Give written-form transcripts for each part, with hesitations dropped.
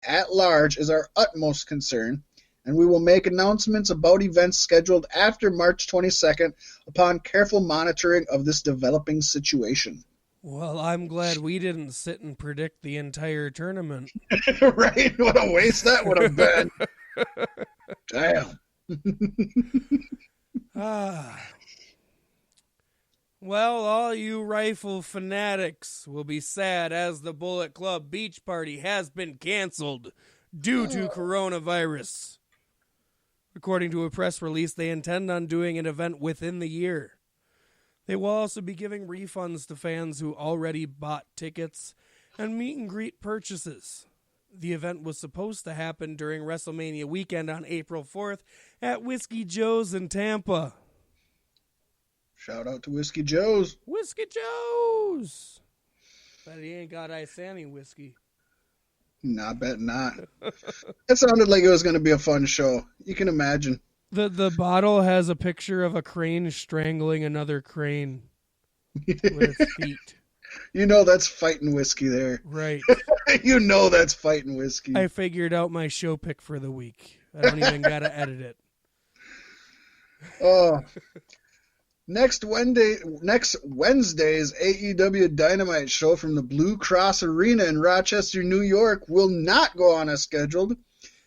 at large is our utmost concern, and we will make announcements about events scheduled after March 22nd upon careful monitoring of this developing situation. Well, I'm glad we didn't sit and predict the entire tournament. Right? What a waste that would have been. Damn. Well, all you rifle fanatics will be sad as the Bullet Club Beach Party has been canceled due to coronavirus. According to a press release, they intend on doing an event within the year. They will also be giving refunds to fans who already bought tickets and meet and greet purchases. The event was supposed to happen during WrestleMania weekend on April 4th at Whiskey Joe's in Tampa. Shout out to Whiskey Joe's. Whiskey Joe's! But he ain't got Isani whiskey. Nah, I bet not. It sounded like it was going to be a fun show. You can imagine. The bottle has a picture of a crane strangling another crane with its feet. You know that's fighting whiskey there. Right. You know that's fighting whiskey. I figured out my show pick for the week. I don't even got to edit it. Oh. Next Wednesday's AEW Dynamite show from the Blue Cross Arena in Rochester, New York will not go on as scheduled.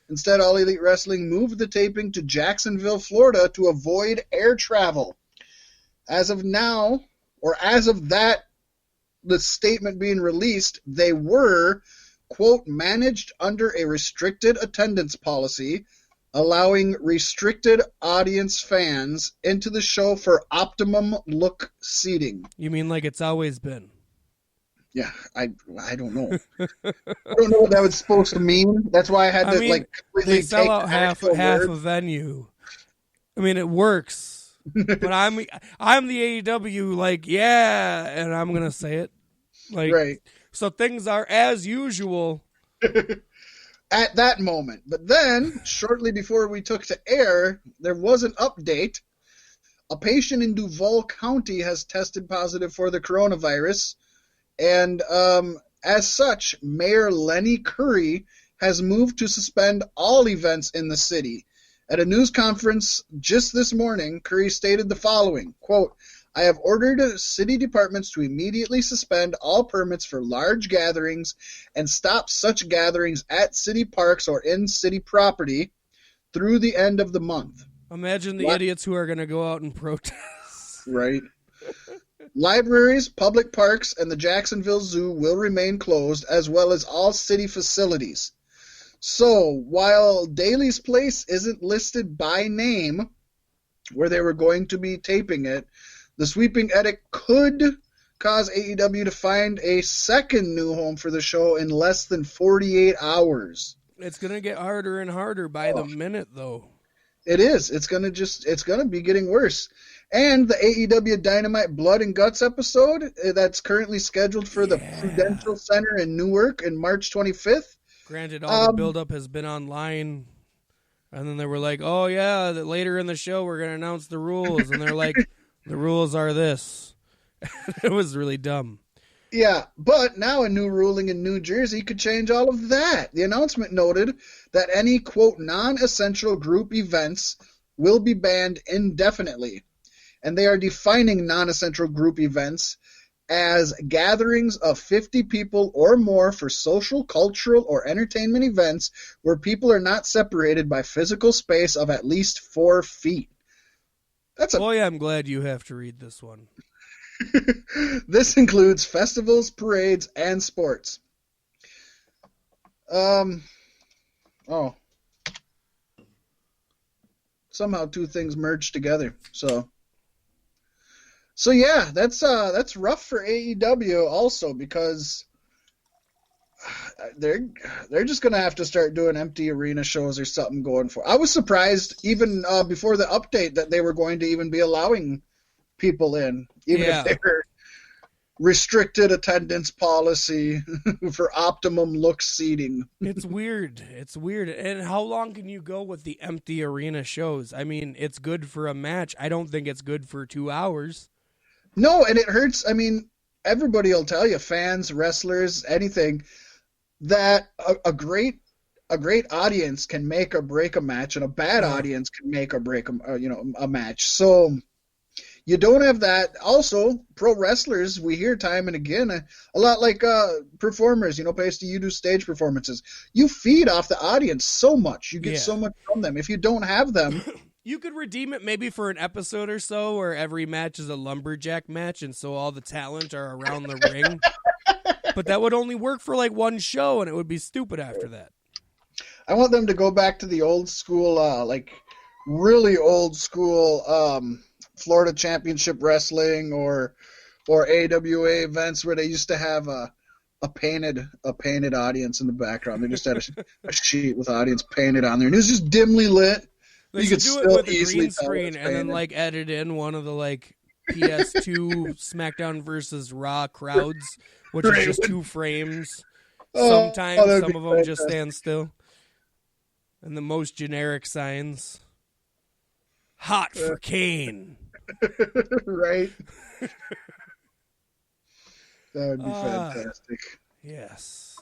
Instead, All Elite Wrestling moved the taping to Jacksonville, Florida to avoid air travel. As of now, or as of that, the statement being released, they were, quote, managed under a restricted attendance policy, allowing restricted audience fans into the show for optimum look seating. You mean like it's always been? Yeah, I don't know. I don't know what that was supposed to mean. That's why I had to completely they sell take out half a venue. I mean, it works, but I'm the AEW and I'm gonna say it right. So things are as usual at that moment. But then, shortly before we took to air, there was an update. A patient in Duval County has tested positive for the coronavirus. And as such, Mayor Lenny Curry has moved to suspend all events in the city. At a news conference just this morning, Curry stated the following, quote, I have ordered city departments to immediately suspend all permits for large gatherings and stop such gatherings at city parks or in city property through the end of the month. Imagine the idiots who are going to go out and protest. Right. Libraries, public parks, and the Jacksonville Zoo will remain closed, as well as all city facilities. So, while Daly's Place isn't listed by name where they were going to be taping it, the sweeping edict could cause AEW to find a second new home for the show in less than 48 hours. It's going to get harder and harder by the minute, though. It is. It's going to be getting worse. And the AEW Dynamite Blood and Guts episode that's currently scheduled for the Prudential Center in Newark in March 25th. Granted, all the buildup has been online. And then they were like, oh, yeah, that later in the show we're going to announce the rules. And they're like, the rules are this. It was really dumb. Yeah, but now a new ruling in New Jersey could change all of that. The announcement noted that any, quote, non-essential group events will be banned indefinitely. And they are defining non-essential group events as gatherings of 50 people or more for social, cultural, or entertainment events where people are not separated by physical space of at least 4 feet. Boy, I'm glad you have to read this one. This includes festivals, parades, and sports. Somehow two things merged together. So yeah, that's rough for AEW also, because they're just gonna have to start doing empty arena shows or something going forward. I was surprised even before the update that they were going to even be allowing people in, even if they were restricted attendance policy for optimum look seating. It's weird. And how long can you go with the empty arena shows? I mean, it's good for a match. I don't think it's good for 2 hours. No, and it hurts. I mean, everybody will tell you, fans, wrestlers, anything, that a great a great audience can make or break a match, and a bad audience can make or break a match. So you don't have that. Also, pro wrestlers, we hear time and again, a lot like performers. Paystee, you do stage performances. You feed off the audience so much. You get so much from them. If you don't have them, you could redeem it maybe for an episode or so where every match is a lumberjack match, and so all the talent are around the ring. But that would only work for like one show, and it would be stupid after that. I want them to go back to the old school, really old school Florida Championship Wrestling or AWA events where they used to have a painted audience in the background. They just had a sheet with audience painted on there, and it was just dimly lit. They should do it with a green screen and then like edit in one of the like PS2 SmackDown versus Raw crowds, which is just 2 frames. Sometimes some of them just stand still. And the most generic signs. Hot for Kane. Right? That would be fantastic. Yes.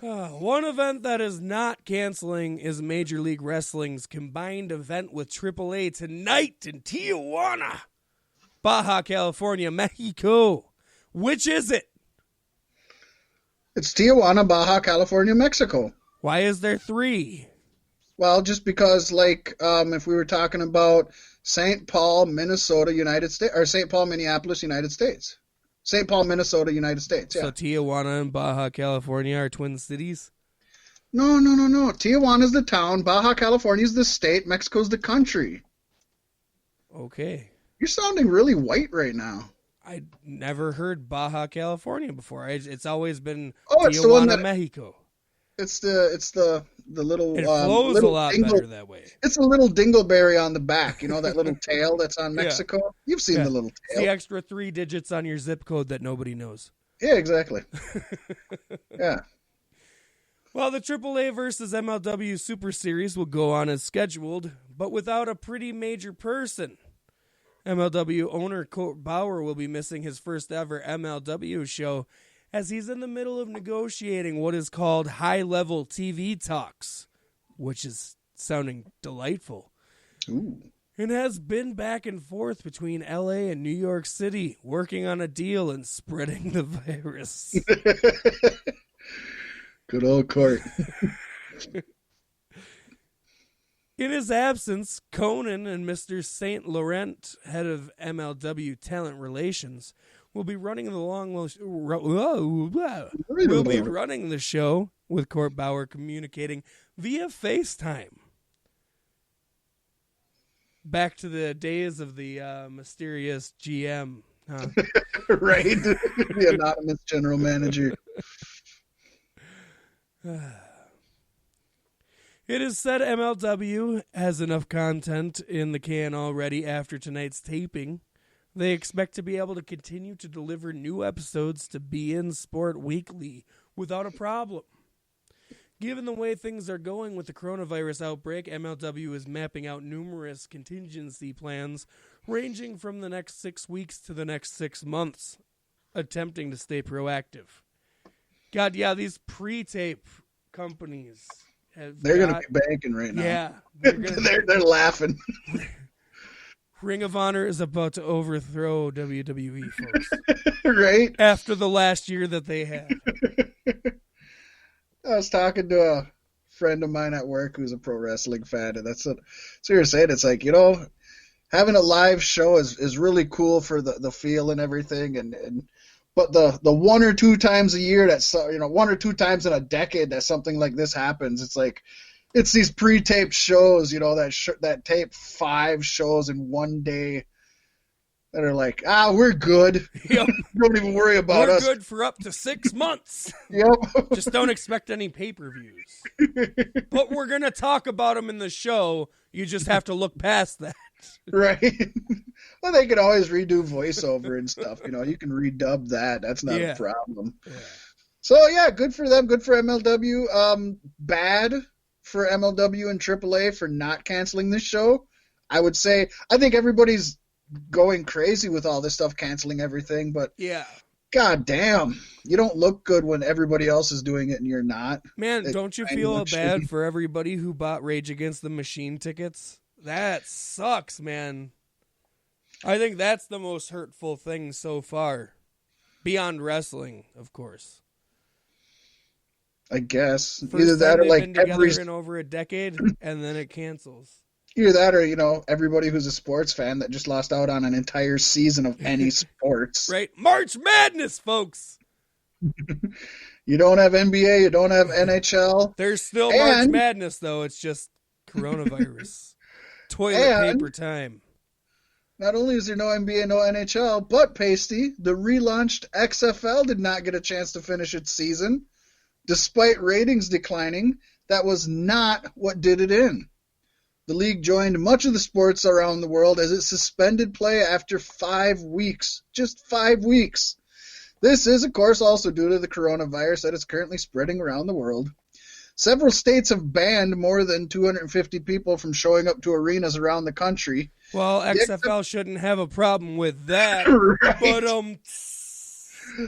One event that is not canceling is Major League Wrestling's combined event with AAA tonight in Tijuana, Baja California, Mexico. Which is it? It's Tijuana, Baja California, Mexico. Why is there 3? Well, just because, if we were talking about St. Paul, Minnesota, United States, or St. Paul, Minneapolis, United States. St. Paul, Minnesota, United States, yeah. So Tijuana and Baja California are twin cities? No. Tijuana's the town, Baja California's the state, Mexico's the country. Okay. You're sounding really white right now. I never heard Baja California before. It's always been it's the one that, Mexico. It's the little. It flows little a lot better that way. It's a little dingleberry on the back. That little tail that's on Mexico. Yeah. You've seen the little tail. It's the extra 3 digits on your zip code that nobody knows. Yeah, exactly. Yeah. Well, the AAA versus MLW Super Series will go on as scheduled, but without a pretty major person. MLW owner Court Bauer will be missing his first ever MLW show as he's in the middle of negotiating what is called high-level TV talks, which is sounding delightful. Ooh. And has been back and forth between LA and New York City, working on a deal and spreading the virus. Good old Court. In his absence, Conan and Mr. St. Laurent, head of MLW Talent Relations, will be running the show with Court Bauer communicating via FaceTime. Back to the days of the mysterious GM, huh? Right, the anonymous general manager. It is said MLW has enough content in the can already after tonight's taping. They expect to be able to continue to deliver new episodes to beIN Sport Weekly without a problem. Given the way things are going with the coronavirus outbreak, MLW is mapping out numerous contingency plans ranging from the next 6 weeks to the next 6 months, attempting to stay proactive. God, yeah, these pre-tape companies they're going to be banking right now. Yeah. They're laughing. Ring of Honor is about to overthrow WWE, folks. Right? After the last year that they had. I was talking to a friend of mine at work who's a pro wrestling fan, and that's what you were saying. It's like, having a live show is really cool for the feel and everything, but the 1 or 2 times a year that's 1 or 2 times in a decade that something like this happens, it's like it's these pre-taped shows, that tape 5 shows in one day that are like, we're good. Yep. Don't even worry about us. We're good for up to 6 months. Yep. Just don't expect any pay-per-views. But we're going to talk about them in the show. You just have to look past that. Right. Well, they can always redo voiceover and stuff. You can redub that. That's not a problem. Yeah. So, yeah, good for them. Good for MLW. Bad for MLW and AAA for not canceling this show. I would say, I think everybody's going crazy with all this stuff, canceling everything. But yeah, God damn. You don't look good when everybody else is doing it and you're not. Man, don't you feel bad for everybody who bought Rage Against the Machine tickets? That sucks, man. I think that's the most hurtful thing so far. Beyond wrestling, of course. I guess. First Either that or they've like been together in over a decade, and then it cancels. Either that or, everybody who's a sports fan that just lost out on an entire season of any sports. Right? March Madness, folks! You don't have NBA, you don't have NHL. There's still March Madness, though. It's just coronavirus. Toilet paper time. Not only is there no NBA, no NHL, but Paystee, the relaunched XFL did not get a chance to finish its season. Despite ratings declining, that was not what did it in. The league joined much of the sports around the world as it suspended play after 5 weeks. Just 5 weeks. This is, of course, also due to the coronavirus that is currently spreading around the world. Several states have banned more than 250 people from showing up to arenas around the country. Well, XFL shouldn't have a problem with that. Right. But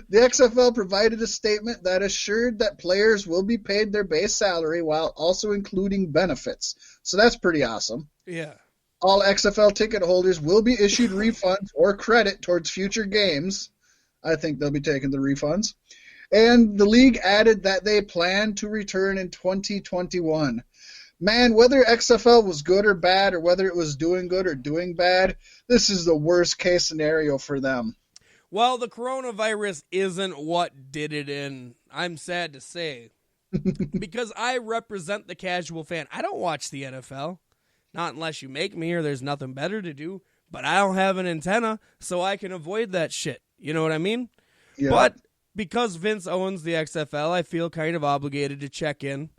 the XFL provided a statement that assured that players will be paid their base salary while also including benefits. So that's pretty awesome. Yeah. All XFL ticket holders will be issued refunds or credit towards future games. I think they'll be taking the refunds. And the league added that they plan to return in 2021. Man, whether XFL was good or bad, or whether it was doing good or doing bad, this is the worst case scenario for them. Well, the coronavirus isn't what did it in, I'm sad to say. Because I represent the casual fan. I don't watch the NFL. Not unless you make me or there's nothing better to do. But I don't have an antenna, so I can avoid that shit. You know what I mean? Yeah. But because Vince owns the XFL, I feel kind of obligated to check in.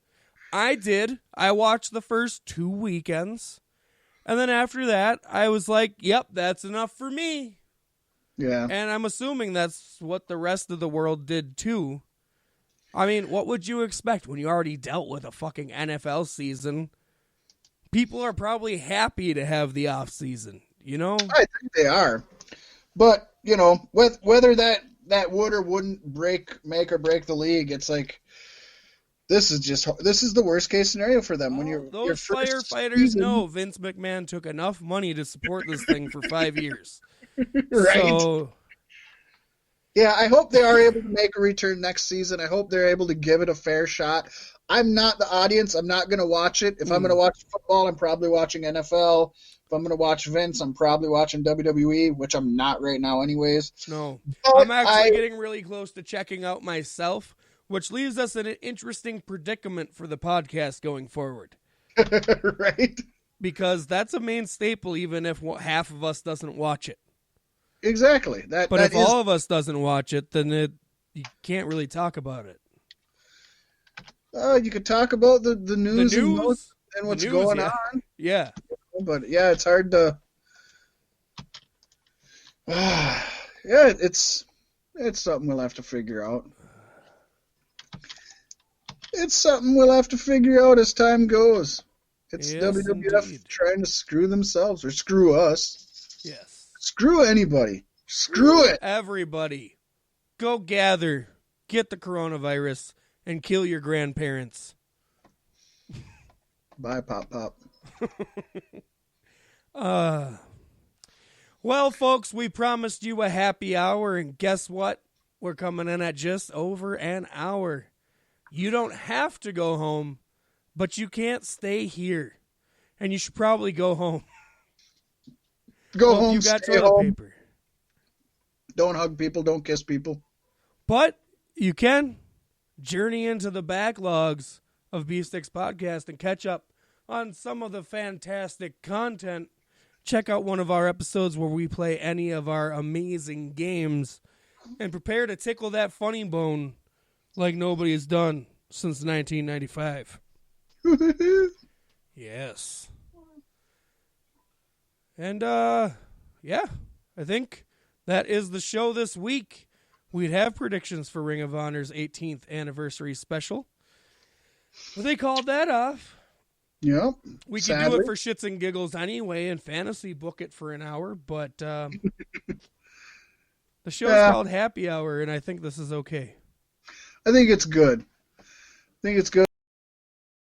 I did. I watched the first 2 weekends. And then after that, I was like, yep, that's enough for me. Yeah. And I'm assuming that's what the rest of the world did too. I mean, what would you expect when you already dealt with a fucking NFL season? People are probably happy to have the off season, you know? I think they are. But, whether that would or wouldn't make or break the league, it's like this is the worst case scenario for them. When those firefighters know Vince McMahon took enough money to support this thing for 5 years. Right. So, yeah, I hope they are able to make a return next season. I hope they're able to give it a fair shot. I'm not the audience. I'm not going to watch it. If I'm going to watch football, I'm probably watching NFL. If I'm going to watch Vince, I'm probably watching WWE, which I'm not right now anyways. No. But I'm actually getting really close to checking out myself, which leaves us in an interesting predicament for the podcast going forward. Right? Because that's a main staple, even if half of us doesn't watch it. Exactly. But if all of us doesn't watch it, then you can't really talk about it. You could talk about the news and what's going on. Yeah. But yeah, it's hard to. Yeah, it's something we'll have to figure out. It's something we'll have to figure out as time goes. It's WWF indeed. Trying to screw themselves or screw us. Yes. Screw anybody. Screw it. Everybody. Go gather. Get the coronavirus and kill your grandparents. Bye, Pop Pop. Well, folks, we promised you a happy hour, and guess what? We're coming in at just over an hour. You don't have to go home, but you can't stay here. And you should probably go home. Go home, you got stay toilet home. paper. Don't hug people, don't kiss people. But you can journey into the backlogs of B-Sticks Podcast and catch up on some of the fantastic content. Check out one of our episodes where we play any of our amazing games and prepare to tickle that funny bone like nobody has done since 1995. Yes. And, yeah, I think that is the show this week. We'd have predictions for Ring of Honor's 18th anniversary special. But they called that off. Yep. We could do it for shits and giggles anyway and fantasy book it for an hour, but The show's called Happy Hour, and I think this is okay. I think it's good.